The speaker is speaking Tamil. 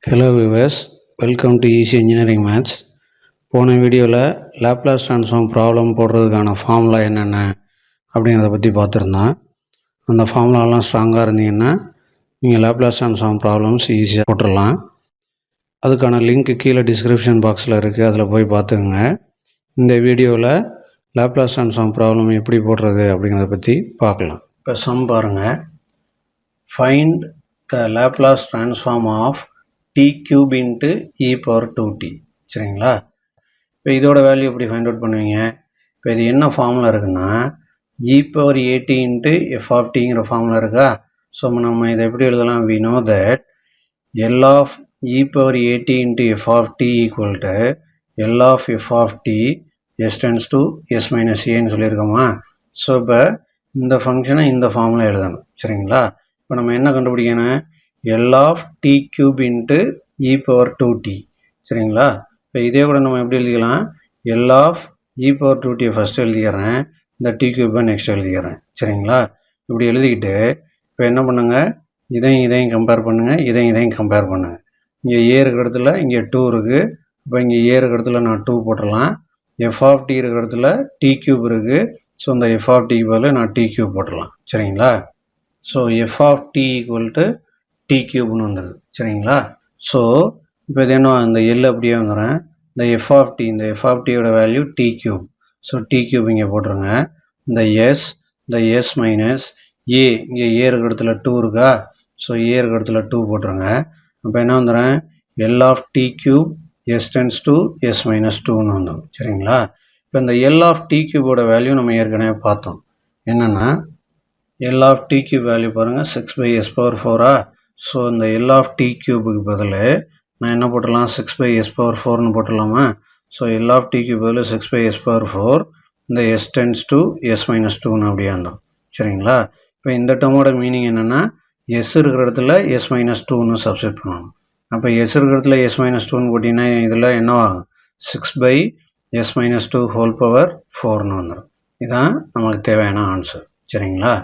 Hello viewers, welcome to Easy Engineering Maths. போன வீடியோவில் Laplace Transform Problem போடுறதுக்கான ஃபார்முலா என்னென்ன அப்படிங்கிறத பற்றி பார்த்துருந்தோம். அந்த ஃபார்முலாலாம் ஸ்ட்ராங்காக இருந்தீங்கன்னா நீங்கள் Laplace Transform Problems ஈஸியாக போட்டுடலாம். அதுக்கான லிங்க் கீழே டிஸ்கிரிப்ஷன் பாக்ஸில் இருக்குது, அதில் போய் பார்த்துக்குங்க. இந்த வீடியோவில் Laplace Transform Problem எப்படி போடுறது அப்படிங்கிறத பற்றி பார்க்கலாம். இப்போ சம் பாருங்கள். Find the Laplace Transform of t cube into e power 2t. சரிங்களா? இப்போ இதோட வேல்யூ எப்படி ஃபைண்ட் அவுட் பண்ணுவீங்க? இப்போ இது என்ன ஃபார்முலா இருக்குன்னா e power at into f of tங்கிற ஃபார்முலா இருக்கா? ஸோ நம்ம இதை எப்படி எழுதலாம்? we know that L of e power at into f of t equal to L of f of t s tends to s minus aன்னு சொல்லியிருக்கோமா? ஸோ இப்போ இந்த ஃபங்க்ஷனை இந்த ஃபார்முலா எழுதணும். சரிங்களா? இப்போ நம்ம என்ன கண்டுபிடிக்கணும்? L of t cube into e power 2t. சரிங்களா? இப்போ இதே கூட நம்ம எப்படி எழுதிக்கலாம்? L of e power 2t first எழுதிக்கிறேன், இந்த t cube நெக்ஸ்ட் எழுதிக்கிறேன். சரிங்களா? இப்படி எழுதிக்கிட்டு இப்போ என்ன பண்ணுங்க, இதையும் கம்பேர் பண்ணுங்கள், இதையும் கம்பேர் பண்ணுங்கள். இங்கே ஏ இருக்கிற இடத்துல இங்கே 2 இருக்குது. இப்போ இங்கே ஏ இருக்கிற இடத்துல நான் 2 போட்டுடலாம். f of t இருக்கிற இடத்துல t cube இருக்குது. ஸோ இந்த f of t பதில் நான் t cube போட்டுடலாம். சரிங்களா? So f of t equal to t cube வந்துடுது. சரிங்களா? ஸோ இப்போ இது என்ன, இந்த எல் அப்படியே வந்துடுறேன். இந்த f of t, இந்த f of t யோட value t cube. So t cube இங்கே போட்டுருங்க. இந்த s மைனஸ் a, இங்கே a இருக்கிற இடத்துல 2 இருக்கா? ஸோ a இருக்கிற இடத்துல 2 போட்டுருங்க. அப்போ என்ன வந்துடுறேன்? L of t cube s tends to s minus 2ன்னு வந்துடும். சரிங்களா? இப்போ இந்த L of t cube value நம்ம ஏற்கனவே பார்த்தோம். என்னென்னா L of t cube value பாருங்கள், 6 by s power 4ஆ? ஸோ இந்த L of t cubeக்கு பதில் நான் என்ன போட்டுடலாம்? 6 by s power 4ன்னு போட்டுடலாமா? So L of t cube பதில் 6 by s power 4, இந்த s tends to s minus 2ன்னு அப்படியே இருந்தோம். சரிங்களா? இப்போ இந்த டேர்மோட மீனிங் என்னென்னா s இருக்கிற இடத்துல s minus 2ன்னு சப்ஸ்டிட் பண்ணணும். அப்போ s இருக்கிற இடத்துல s minus 2ன்னு போட்டிங்கன்னா இதில் என்னவாகும்? 6 by s minus 2 whole power 4ன்னு வந்துடும். இதுதான் நமக்கு தேவையான ஆன்சர். சரிங்களா?